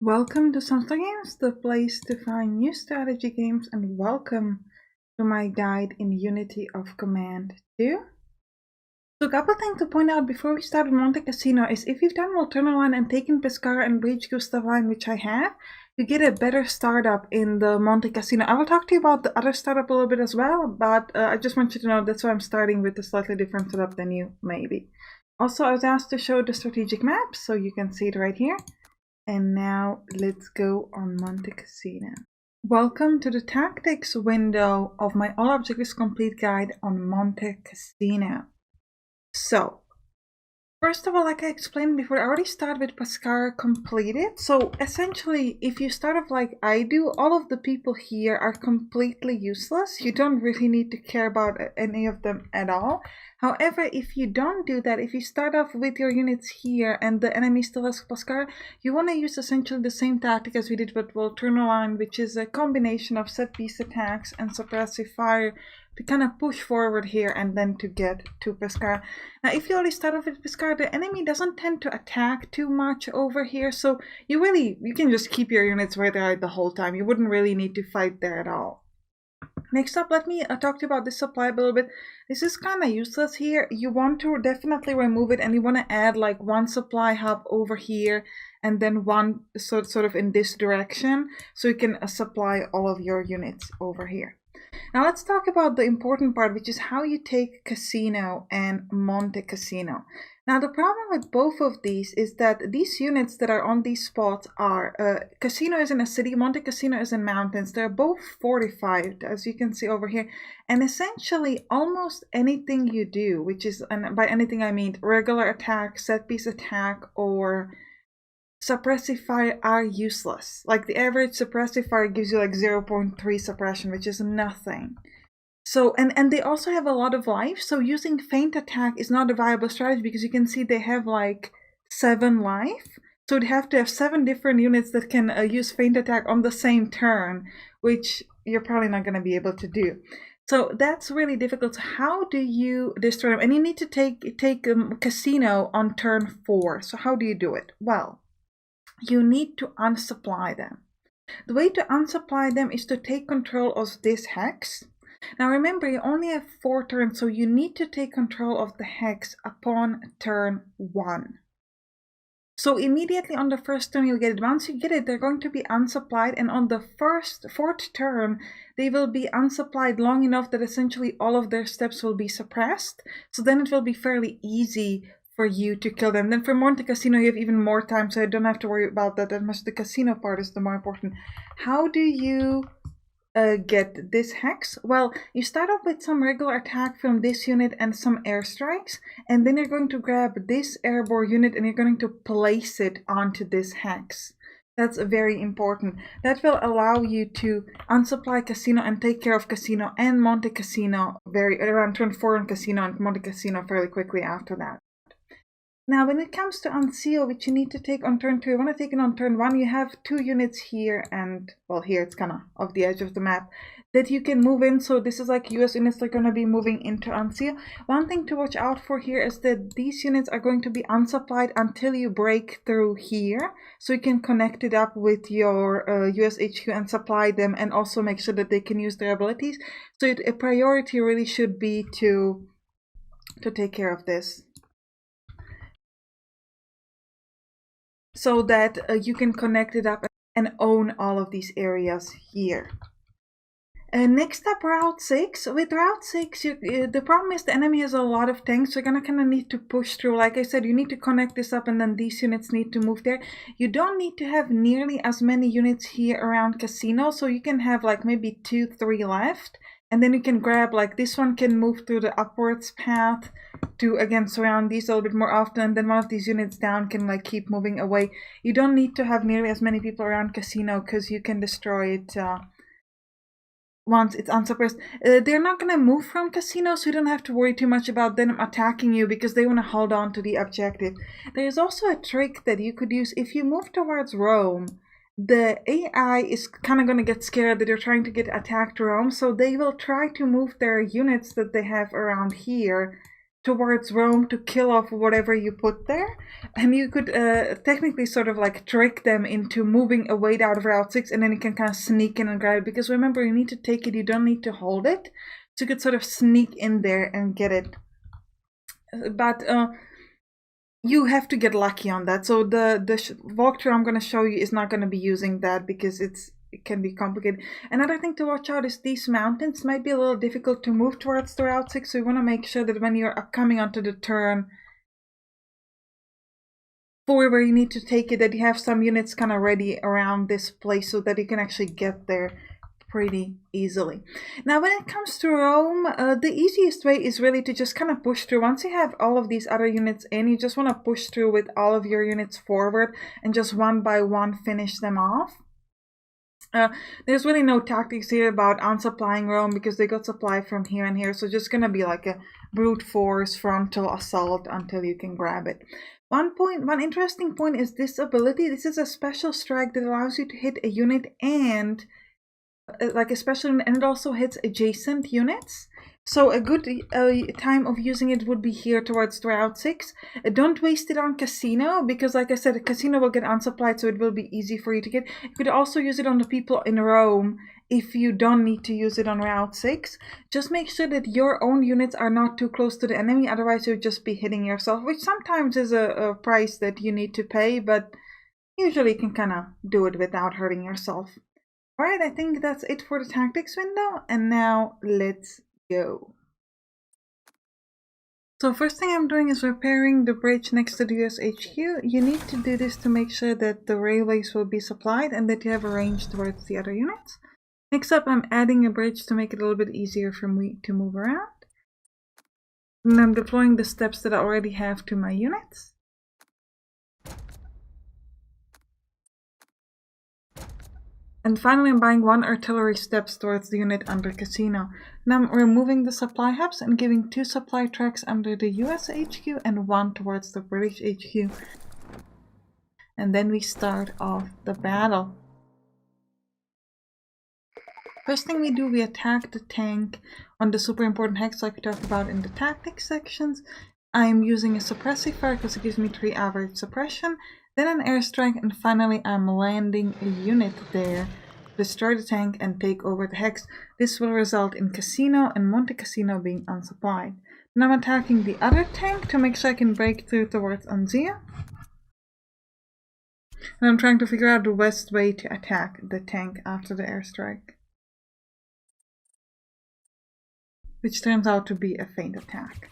Welcome to Sampstra Games, the place to find new strategy games, and welcome to my guide in Unity of Command 2. So a couple things to point out before we start with Monte Cassino is if you've done Volturno Line and taken Pescara and Breach Gustav Line, which I have, you get a better startup in the Monte Cassino. I will talk to you about the other startup a little bit as well, but I just want you to know that's why I'm starting with a slightly different setup than you, maybe. Also, I was asked to show the strategic map, so you can see it right here. And now let's go on Monte Cassino. Welcome to the tactics window of my All Objectives Complete guide on Monte Cassino. So, first of all, like I explained before, I already started with Pescara completed. So essentially, if you start off like I do, all of the people here are completely useless. You don't really need to care about any of them at all. However, if you don't do that, if you start off with your units here and the enemy still has Pescara, you want to use essentially the same tactic as we did with Volturno Line, which is a combination of set piece attacks and suppressive fire to kind of push forward here and then to get to Pescara. Now, if you already start off with Pescara, the enemy doesn't tend to attack too much over here, so you can just keep your units right there the whole time. You wouldn't really need to fight there at all. Next up, let me talk to you about this supply a little bit. This is kind of useless here. You want to definitely remove it, and you want to add like one supply hub over here and then one sort of in this direction, so you can supply all of your units over here. Now let's talk about the important part, which is how you take Cassino and Monte Cassino. Now the problem with both of these is that these units that are on these spots are, Cassino is in a city, Monte Cassino is in mountains. They're both fortified, as you can see over here. And essentially almost anything you do, which is, and by anything I mean regular attack, set piece attack, or suppressive fire are useless. Like the average suppressive fire gives you like 0.3 suppression, which is nothing. So, and they also have a lot of life, so using feint attack is not a viable strategy because you can see they have like 7 life. So you'd have to have 7 different units that can use feint attack on the same turn, which you're probably not going to be able to do. So that's really difficult. So how do you destroy them? And you need to take Cassino on turn 4. So how do you do it? Well, you need to unsupply them. The way to unsupply them is to take control of this hex. Now remember, you only have 4 turns, so you need to take control of the hex upon turn 1. So immediately on the first turn you'll get it. Once you get it, they're going to be unsupplied, and on the 4th turn they will be unsupplied long enough that essentially all of their steps will be suppressed. So then it will be fairly easy for you to kill them. Then for Monte Cassino you have even more time, so I don't have to worry about that much. The casino part is the more important. How do you get this hex? Well, you start off with some regular attack from this unit and some airstrikes, and then you're going to grab this airborne unit and you're going to place it onto this hex. That's very important. That will allow you to unsupply Cassino and take care of Cassino and Monte Cassino around turn 4 on Cassino and Monte Cassino fairly quickly after that. Now, when it comes to Unseal, which you need to take on turn 2, you want to take it on turn 1, you have 2 units here, and, well, here it's kind of off the edge of the map, that you can move in. So this is like US units that are going to be moving into Unseal. One thing to watch out for here is that these units are going to be unsupplied until you break through here, so you can connect it up with your US HQ and supply them, and also make sure that they can use their abilities. So a priority really should be to take care of this, so that you can connect it up and own all of these areas here. Next up, Route 6. With Route 6, the problem is the enemy has a lot of tanks, so you're going to kind of need to push through. Like I said, you need to connect this up, and then these units need to move there. You don't need to have nearly as many units here around Cassino, so you can have like maybe 2-3 left. And then you can grab, like this one can move through the upwards path to, again, surround these a little bit more often. And then one of these units down can like keep moving away. You don't need to have nearly as many people around Cassino because you can destroy it once it's unsuppressed. They're not going to move from Cassino, so you don't have to worry too much about them attacking you because they want to hold on to the objective. There's also a trick that you could use if you move towards Rome. The AI is kind of going to get scared that you're trying to get attacked Rome, so they will try to move their units that they have around here towards Rome to kill off whatever you put there. And you could technically sort of like trick them into moving away out of Route 6, and then you can kind of sneak in and grab it. Because remember, you need to take it, you don't need to hold it. So you could sort of sneak in there and get it. But you have to get lucky on that. So the walkthrough I'm going to show you is not going to be using that because it can be complicated. Another thing to watch out is these mountains might be a little difficult to move towards the Route 6, so you want to make sure that when you're coming onto the turn 4 where you need to take it, that you have some units kind of ready around this place so that you can actually get there pretty easily. Now when it comes to Rome, the easiest way is really to just kind of push through. Once you have all of these other units in, you just want to push through with all of your units forward and just one by one finish them off. There's really no tactics here about unsupplying Rome because they got supply from here and here, so just gonna be like a brute force frontal assault until you can grab it. One interesting point is this ability. This is a special strike that allows you to hit a unit and like a special unit, and it also hits adjacent units. So a good time of using it would be here towards the Route 6. Don't waste it on Casino because, like I said, Casino will get unsupplied, so it will be easy for you to get. You could also use it on the people in Rome if you don't need to use it on Route 6. Just make sure that your own units are not too close to the enemy, otherwise you'll just be hitting yourself, which sometimes is a price that you need to pay, but usually you can kind of do it without hurting yourself. Alright, I think that's it for the tactics window, and now let's go. So first thing I'm doing is repairing the bridge next to the US HQ. You need to do this to make sure that the railways will be supplied and that you have a range towards the other units. Next up, I'm adding a bridge to make it a little bit easier for me to move around. And I'm deploying the steps that I already have to my units. And finally, I'm buying 1 artillery steps towards the unit under Casino. Now I'm removing the supply hubs and giving 2 supply tracks under the US HQ and 1 towards the British HQ. And then we start off the battle. First thing we do, we attack the tank on the super important hex like we talked about in the tactics sections. I'm using a suppressive fire because it gives me 3 average suppression. Then an airstrike, and finally I'm landing a unit there to destroy the tank and take over the hex. This will result in Casino and Monte Cassino being unsupplied. Now I'm attacking the other tank to make sure I can break through towards Anzia. And I'm trying to figure out the best way to attack the tank after the airstrike, which turns out to be a feint attack.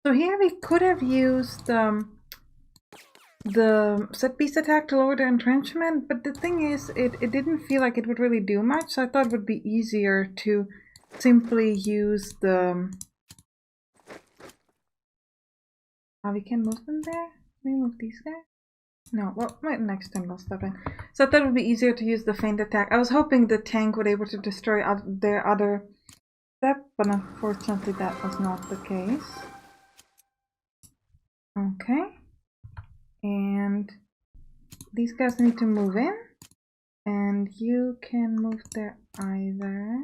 So here we could have used the set piece attack to lower the entrenchment, but the thing is, it didn't feel like it would really do much, so I thought it would be easier to simply use the... Oh, we can move them there? Can we move these guys? No, well, my next turn will step in. So I thought it would be easier to use the feint attack. I was hoping the tank would be able to destroy their other step, but unfortunately that was not the case. Okay, and these guys need to move in, and you can move there either.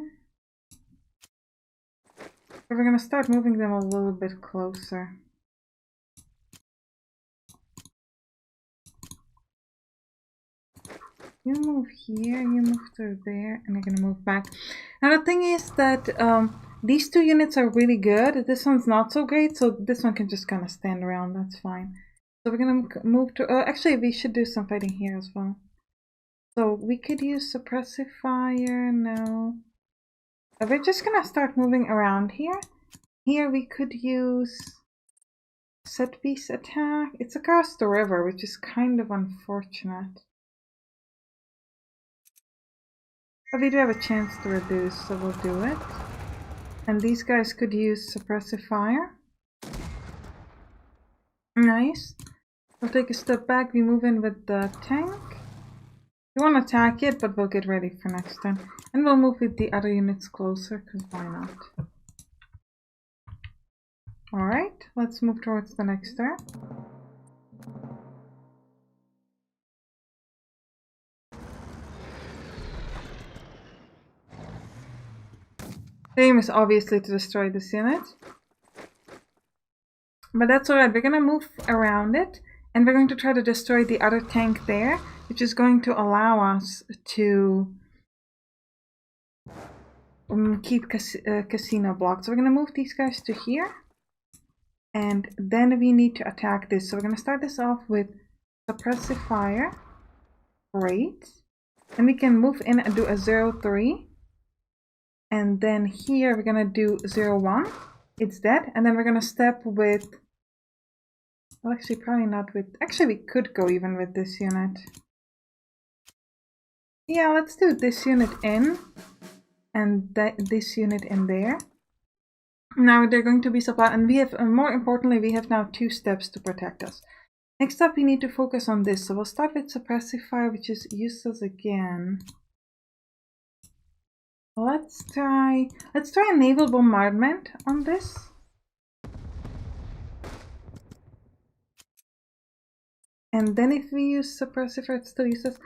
So we're gonna start moving them a little bit closer. You move here, you move through there, and you're gonna move back. Now the thing is that these 2 units are really good. This one's not so great, so this one can just kind of stand around. That's fine. So we're gonna move to... actually, we should do some fighting here as well. So we could use suppressive fire. No. We're just gonna start moving around here. Here we could use set piece attack. It's across the river, which is kind of unfortunate. But we do have a chance to reduce, so we'll do it. And these guys could use suppressive fire. Nice. We'll take a step back, we move in with the tank. We won't attack it, but we'll get ready for next turn. And we'll move with the other units closer, because why not? Alright, let's move towards the next turn. The aim is obviously to destroy this unit. But that's alright, we're gonna move around it, and we're going to try to destroy the other tank there, which is going to allow us to keep casino blocked. So we're gonna move these guys to here, and then we need to attack this. So we're gonna start this off with suppressive fire. Great. And we can move in and do a 0-3. And then here we're gonna do 0-1. It's dead. And then we're gonna step with, well, actually probably not with, actually we could go even with this unit. Yeah, let's do this unit in and this unit in there. Now they're going to be supplied, and we have, more importantly, we have now 2 steps to protect us. Next up, we need to focus on this. So we'll start with suppressive fire, which is useless again. Let's try a Naval Bombardment on this. And then if we use suppressive fire, it still uses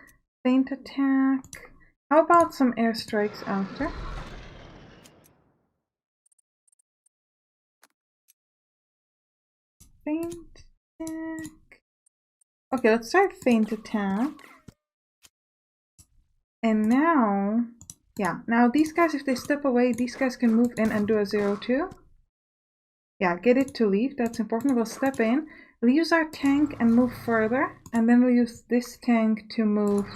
feint attack. How about some airstrikes after? Feint attack. Okay, let's try feint attack. And now, yeah, now these guys, if they step away, these guys can move in and do a 0-2. Yeah, get it to leave, that's important. We'll step in, we'll use our tank and move further, and then we'll use this tank to move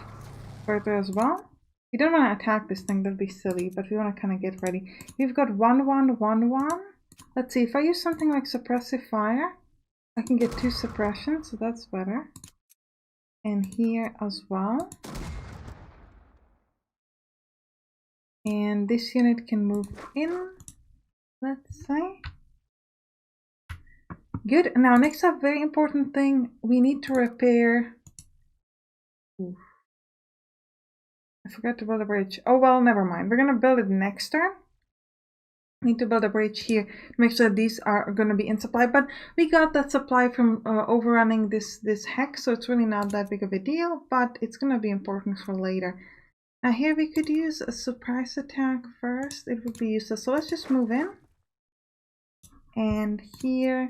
further as well. We don't want to attack this thing, that'd be silly, but we want to kind of get ready. We've got 1-1, 1-1. Let's see, if I use something like suppressive fire, I can get 2 suppressions, so that's better. And here as well. And this unit can move in, let's say. Good. Now, next up, very important thing, we need to repair. Oof. I forgot to build a bridge. Oh, well, never mind. We're going to build it next turn. Need to build a bridge here to make sure that these are going to be in supply, but we got that supply from overrunning this hex, so it's really not that big of a deal, but it's going to be important for later. Now here we could use a surprise attack first. It would be useless, so let's just move in, and here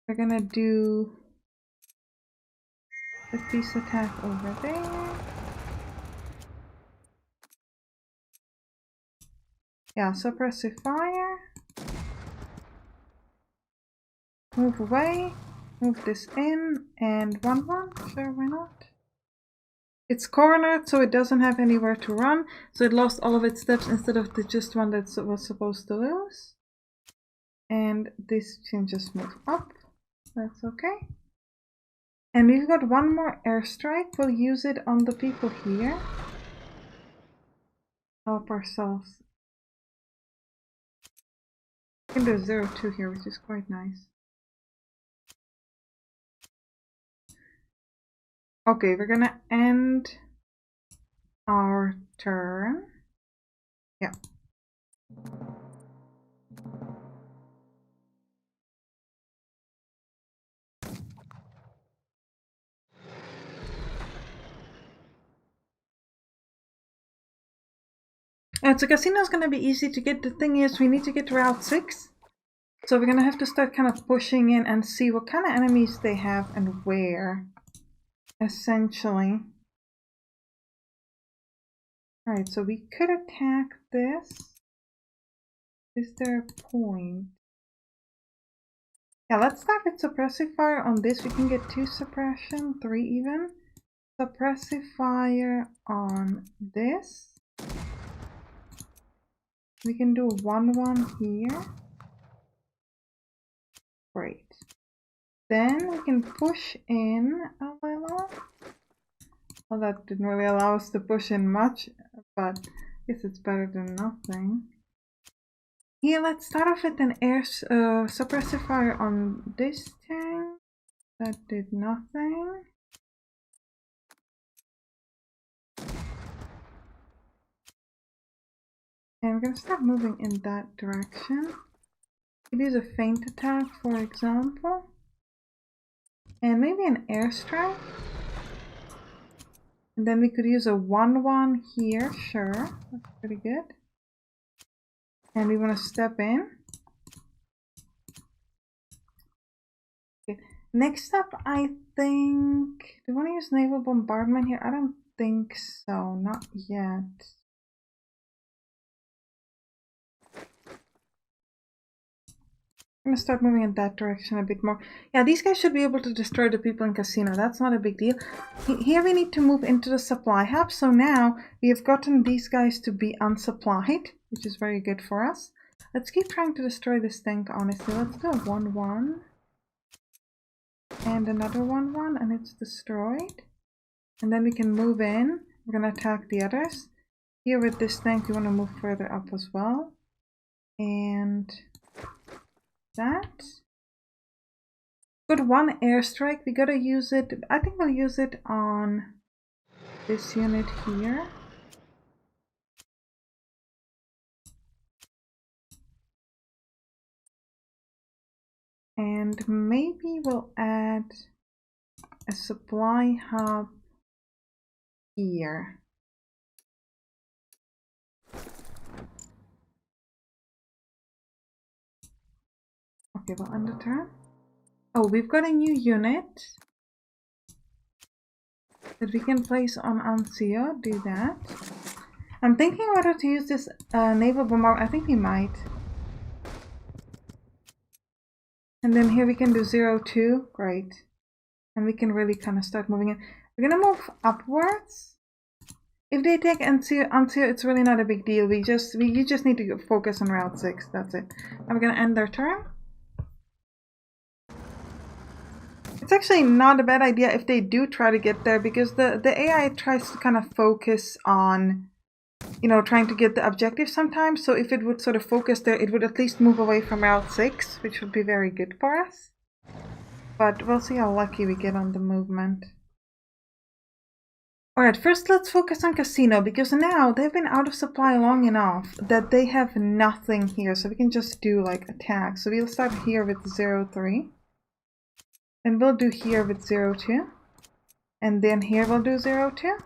we're going to do the peace attack over there. Yeah, suppressive fire. Move away. Move this in. And 1-1. Sure, why not? It's cornered, so it doesn't have anywhere to run. So it lost all of its steps instead of the just one that was supposed to lose. And this can just move up. That's okay. And we've got one more airstrike. We'll use it on the people here. Help ourselves. We can do 0-2 here, which is quite nice. Okay, we're gonna end our turn. Yeah. So casino is going to be easy to get. The thing is, we need to get to Route 6. So we're going to have to start kind of pushing in and see what kind of enemies they have and where. Essentially. Alright, so we could attack this. Is there a point? Yeah, let's start with suppressive fire on this. We can get 2 suppression, 3 even. Suppressive fire on this. We can do 1-1 here. Great. Then we can push in a little. Well, that didn't really allow us to push in much, but I guess it's better than nothing. Yeah, let's start off with an air suppressive fire on this tank. That did nothing. And we're going to start moving in that direction. Could use a feint attack, for example. And maybe an airstrike. And then we could use a 1-1 here, sure. That's pretty good. And we want to step in. Okay. Next up, I think... Do you want to use Naval Bombardment here? I don't think so. Not yet. I'm gonna start moving in that direction a bit more. Yeah, these guys should be able to destroy the people in Casino. That's not a big deal. Here we need to move into the supply hub. So now we have gotten these guys to be unsupplied, which is very good for us. Let's keep trying to destroy this tank, honestly. Let's do a 1-1. And another 1-1, and it's destroyed. And then we can move in. We're gonna attack the others. Here with this tank, we want to move further up as well. And... that. Got one airstrike. We gotta use it. I think we'll use it on this unit here. And maybe we'll add a supply hub here. Okay, we'll end the turn. Oh, we've got a new unit that we can place on Anzio. Do that. I'm thinking whether to use this naval bombardment. I think we might. And then here we can do 0-2. Great. And we can really kind of start moving in. We're gonna move upwards. If they take Anzio, it's really not a big deal. You just need to focus on Route 6. That's it. And we're gonna end their turn. It's actually not a bad idea if they do try to get there, because the AI tries to kind of focus on, you know, trying to get the objective sometimes. So if it would sort of focus there, it would at least move away from Route 6, which would be very good for us. But we'll see how lucky we get on the movement. Alright, first let's focus on Casino, because now they've been out of supply long enough that they have nothing here. So we can just do like attack. So we'll start here with 0-3. And we'll do here with 0-2. And then here we'll do 0-2.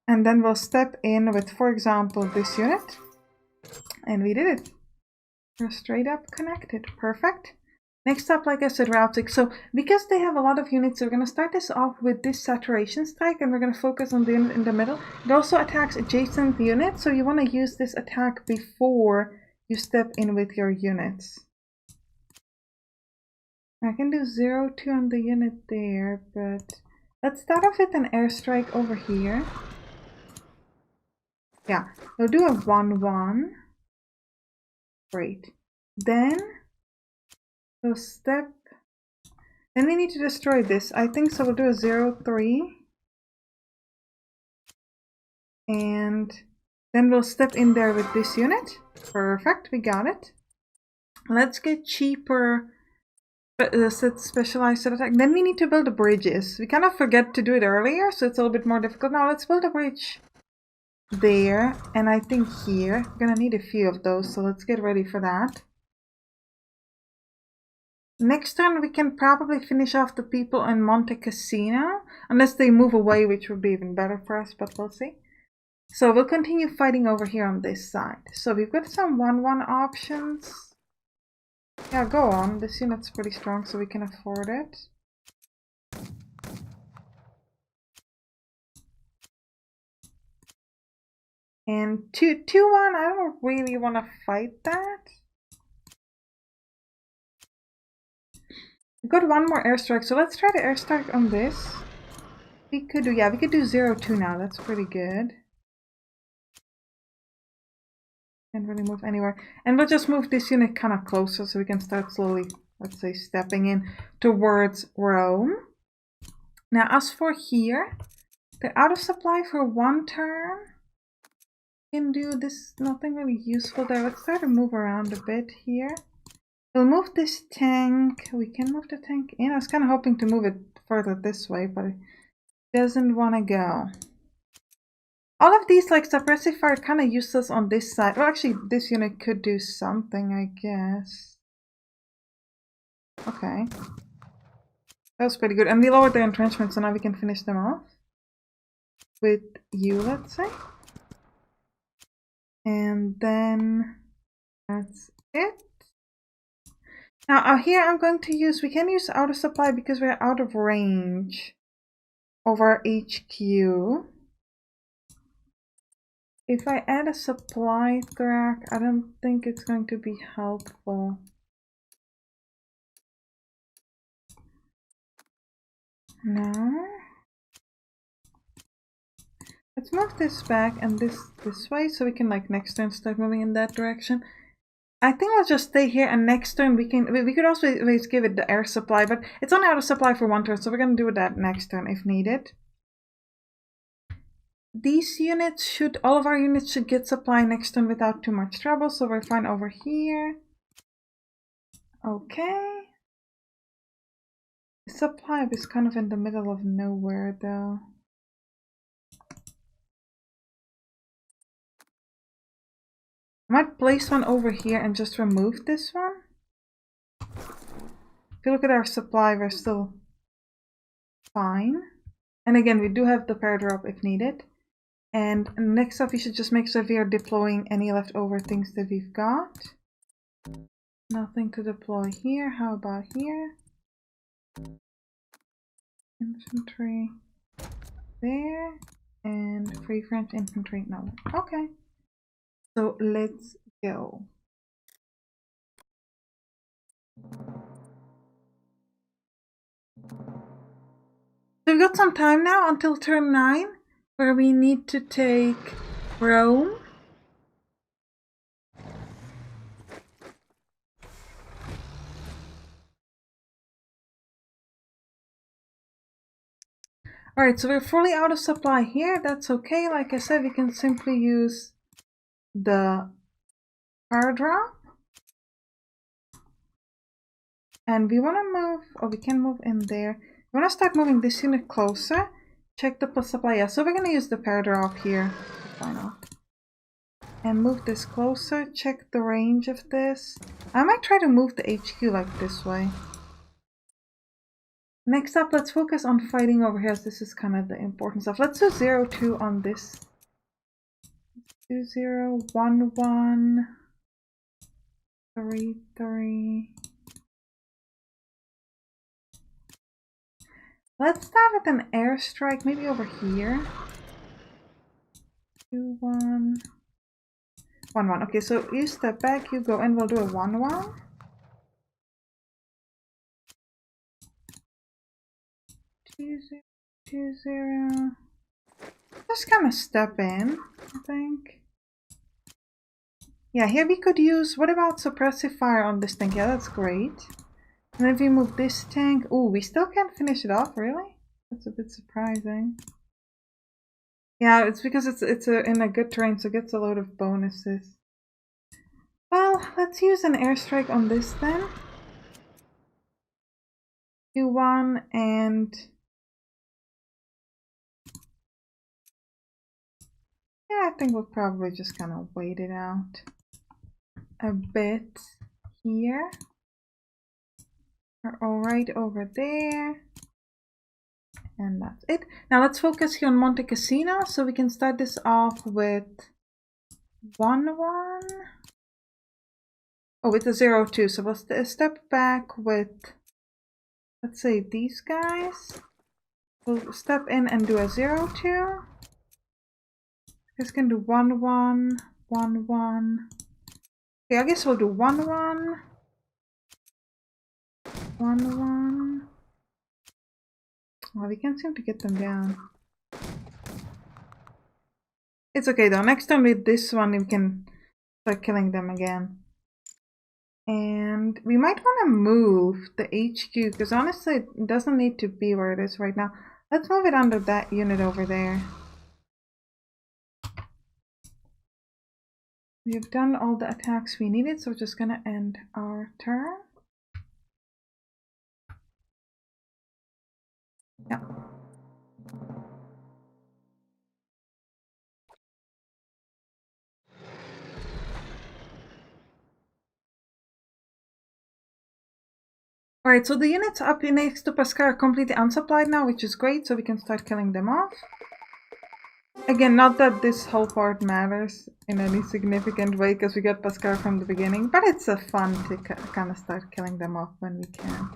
And then we'll step in with, for example, this unit. And we did it. We're straight up connected. Perfect. Next up, like I said, Route 6. So because they have a lot of units, we're going to start this off with this saturation strike. And we're going to focus on the unit in the middle. It also attacks adjacent units. So you want to use this attack before you step in with your units. I can do 0-2 on the unit there, but let's start off with an airstrike over here. Yeah, we'll do a 1-1. Great. Then we'll step. Then we need to destroy this. I think so. We'll do a 0-3. And then we'll step in there with this unit. Perfect, we got it. Let's get cheaper. Specialized attack. Then we need to build the bridges. We kind of forget to do it earlier, so it's a little bit more difficult. Now let's build a bridge there, and I think here. We're gonna need a few of those, so let's get ready for that. Next turn we can probably finish off the people in Monte Cassino, unless they move away, which would be even better for us, but we'll see. So we'll continue fighting over here on this side. So we've got some 1-1 options. Yeah, go on. This unit's pretty strong, so we can afford it. And 2-1, I don't really want to fight that. We've got one more airstrike, so let's try the airstrike on this. We could do 0-2 now. That's pretty good. Can't really move anywhere. And we'll just move this unit kind of closer so we can start slowly, let's say, stepping in towards Rome. Now, as for here, they're out of supply for 1 turn. We can do this, nothing really useful there. Let's try to move around a bit here. We'll move this tank. We can move the tank in. I was kind of hoping to move it further this way, but it doesn't want to go. All of these, like, suppressive fire, kind of useless on this side. Well, actually, this unit could do something, I guess. Okay. That was pretty good. And we lowered their entrenchment, so now we can finish them off. With you, let's say. And then That's it. Now here I'm going to use, we can use out of supply because we're out of range of our HQ. If I add a supply track, I don't think it's going to be helpful. No. Let's move this back and this way so we can like next turn start moving in that direction. I think I'll just stay here, and next turn we could also always give it the air supply, but it's only out of supply for one turn, so we're gonna do that next turn if needed. These units should, all of our units should get supply next turn without too much trouble, so we're fine over here. Okay. Supply is kind of in the middle of nowhere though. I might place one over here and just remove this one. If you look at our supply, we're still fine. And again, we do have the pair drop if needed. And next up, we should just make sure we are deploying any leftover things that we've got. Nothing to deploy here. How about here? Infantry there. And free French infantry. No. Okay. So let's go. So we've got some time now until turn 9, where we need to take Rome. Alright, so we're fully out of supply here. That's okay. Like I said, we can simply use the power drop. And we want to move, or we can move in there. We want to start moving this unit closer. Check the supply. Yeah, so we're going to use the pair drop here. Why not? And move this closer. Check the range of this. I might try to move the HQ like this way. Next up, let's focus on fighting over here, as this is kind of the important stuff. Let's do 0-2 on this. 2-0-1-1 3-3. Let's start with an airstrike, maybe over here. 2-1 1-1. Okay, so you step back, you go in, we'll do a 1-1. 2-0. Just kind of step in, I think. Yeah, here we could use, what about suppressive fire on this tank? Yeah, that's great. And if we move this tank, oh, we still can't finish it off, really? That's a bit surprising. Yeah, it's because it's in a good terrain, so it gets a load of bonuses. Well, let's use an airstrike on this then. 2-1 and... yeah, I think we'll probably just kind of wait it out a bit here. We're all right over there. And that's it. Now let's focus here on Monte Cassino, so we can start this off with 1-1. Oh, with a 0-2. So we'll step back with, let's say, these guys. We'll step in and do a 0-2. This can do 1-1, 1-1. Okay, I guess we'll do 1-1, 1-1. Well, we can't seem to get them down. It's okay though. Next time with this one, we can start killing them again. And we might want to move the HQ, because honestly, it doesn't need to be where it is right now. Let's move it under that unit over there. We have done all the attacks we needed, so we're just gonna end our turn. Yeah. Alright, so the units up next to Pascal are completely unsupplied now, which is great, so we can start killing them off. Again, not that this whole part matters in any significant way, because we got Pascal from the beginning, but it's a fun to kind of start killing them off when we can.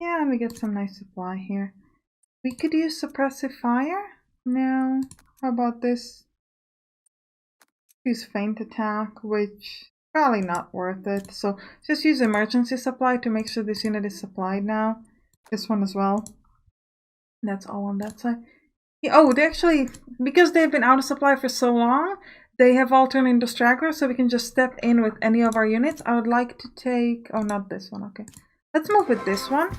Yeah, and we get some nice supply here. We could use suppressive fire. No. How about this? Use feint attack, which probably not worth it. So just use emergency supply to make sure this unit is supplied now. This one as well. That's all on that side. Yeah, oh, they actually, because they've been out of supply for so long, they have all turned into stragglers, so we can just step in with any of our units. I would like to take... Oh, not this one. Okay. Let's move with this one.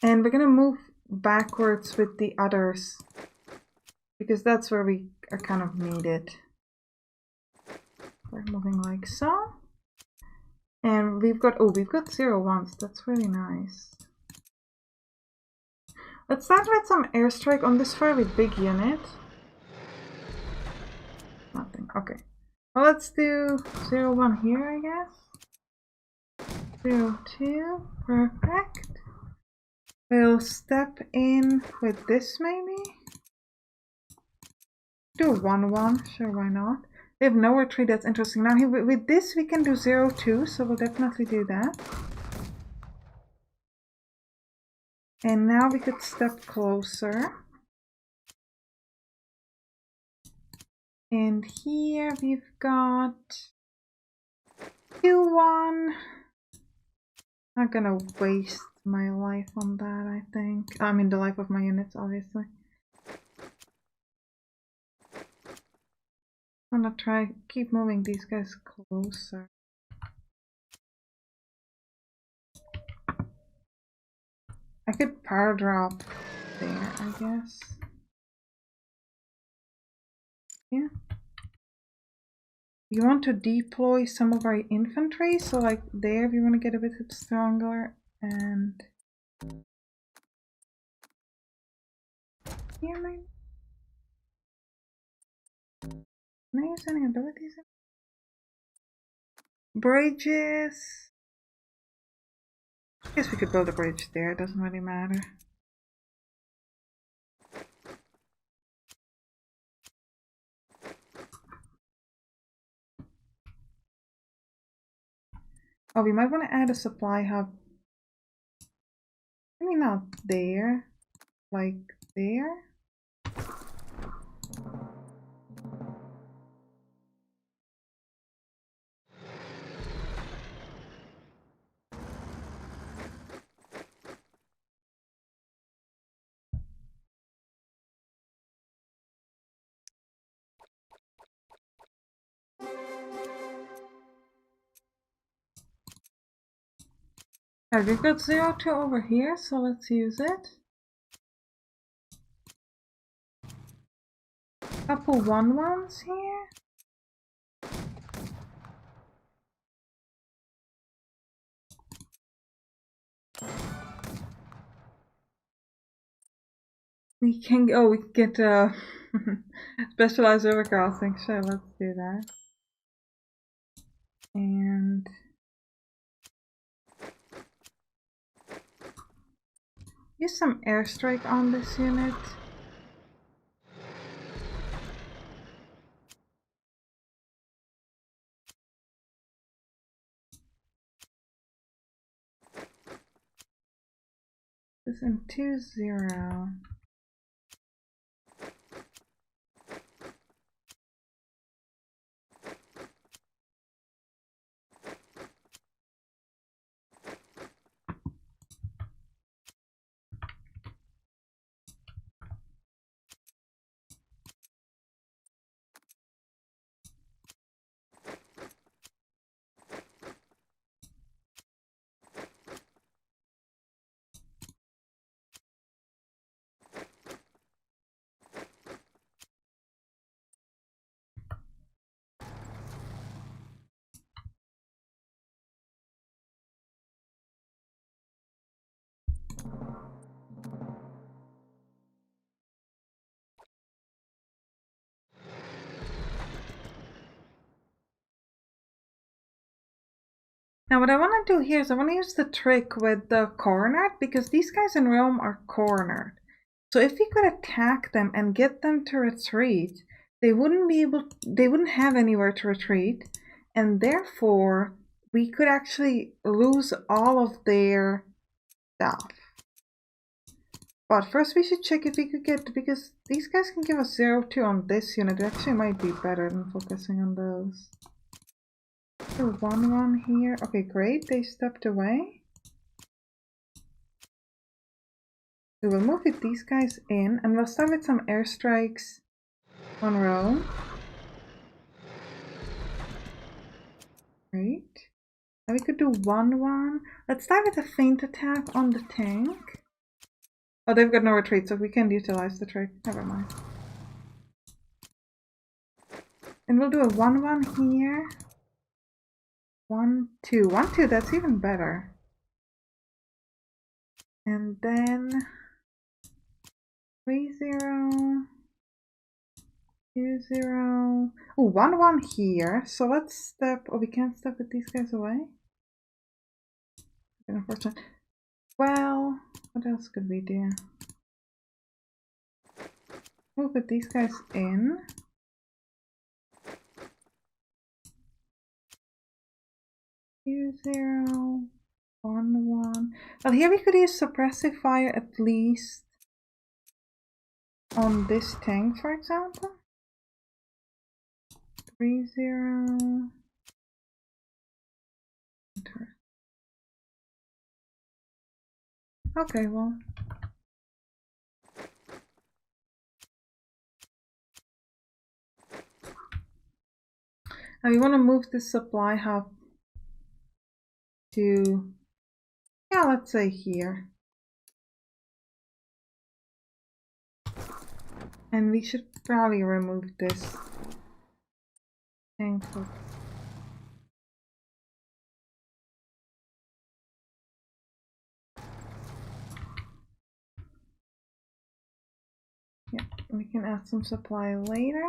And we're going to move backwards with the others, because that's where we are kind of needed. We're moving like so. And we've got 0-1s. That's really nice. Let's start with some airstrike on this fairly big unit. Nothing. Okay. Well, let's do 0-1 here, I guess. 0-2. Perfect. We'll step in with this maybe. Do 1-1. Sure, why not? They have no retreat. That's interesting. Now, with this, we can do 0-2, so we'll definitely do that. And now we could step closer. And here we've got 2-1. Not gonna waste my life on that, I think. I mean, the life of my units, obviously. I'm gonna try keep moving these guys closer. I could power drop there, I guess. Yeah. We want to deploy some of our infantry, so like there we want to get a bit stronger, and here maybe. Can I use any abilities? Bridges. I guess we could build a bridge there, it doesn't really matter. Oh, we might want to add a supply hub. Maybe not there, like there. Alright, we've got 0-2 over here, so let's use it. Couple 1-1s here. We can get specialized overcrossing. Sure, let's do that. And use some airstrike on this unit. This in 2-0. Now what I want to do here is I want to use the trick with the cornered, because these guys in Rome are cornered. So if we could attack them and get them to retreat, they wouldn't have anywhere to retreat, and therefore we could actually lose all of their stuff. But first we should check if we could get, because these guys can give us 0-2 on this unit. It actually might be better than focusing on those. So 1-1 here. Okay, great. They stepped away. We will move with these guys in, and we'll start with some airstrikes on Rome. Great. And we could do 1-1. Let's start with a feint attack on the tank. Oh, they've got no retreat, so we can't utilize the trick. Never mind. And we'll do a 1-1 here. 1-2. 1-2, that's even better. And then 3-0. 2-0. Oh, 1-1 here. So let's step. Oh, we can't step with these guys away. Unfortunate. Well, what else could we do? We'll put these guys in. Two, 0, 1-1. Well, here we could use suppressive fire at least on this tank, for example. 3-0. Okay, well. Now we want to move this supply hub to, yeah, let's say here. And we should probably remove this tank for. Yeah, we can add some supply later.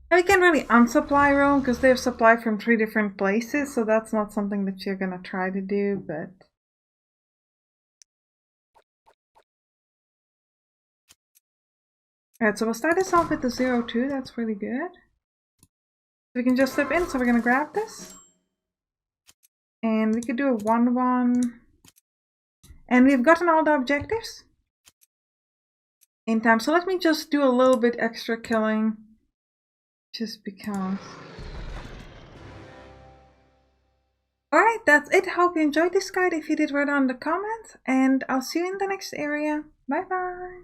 And we can really unsupply Rome because they have supply from 3 different places, so that's not something that you're gonna try to do, but. Alright, so we'll start this off with the 0-2, that's really good. We can just step in, so we're gonna grab this. And we could do a 1-1. And we've gotten all the objectives in time. So let me just do a little bit extra killing. Just because. Alright, that's it. Hope you enjoyed this guide. If you did, write down in the comments. And I'll see you in the next area. Bye bye.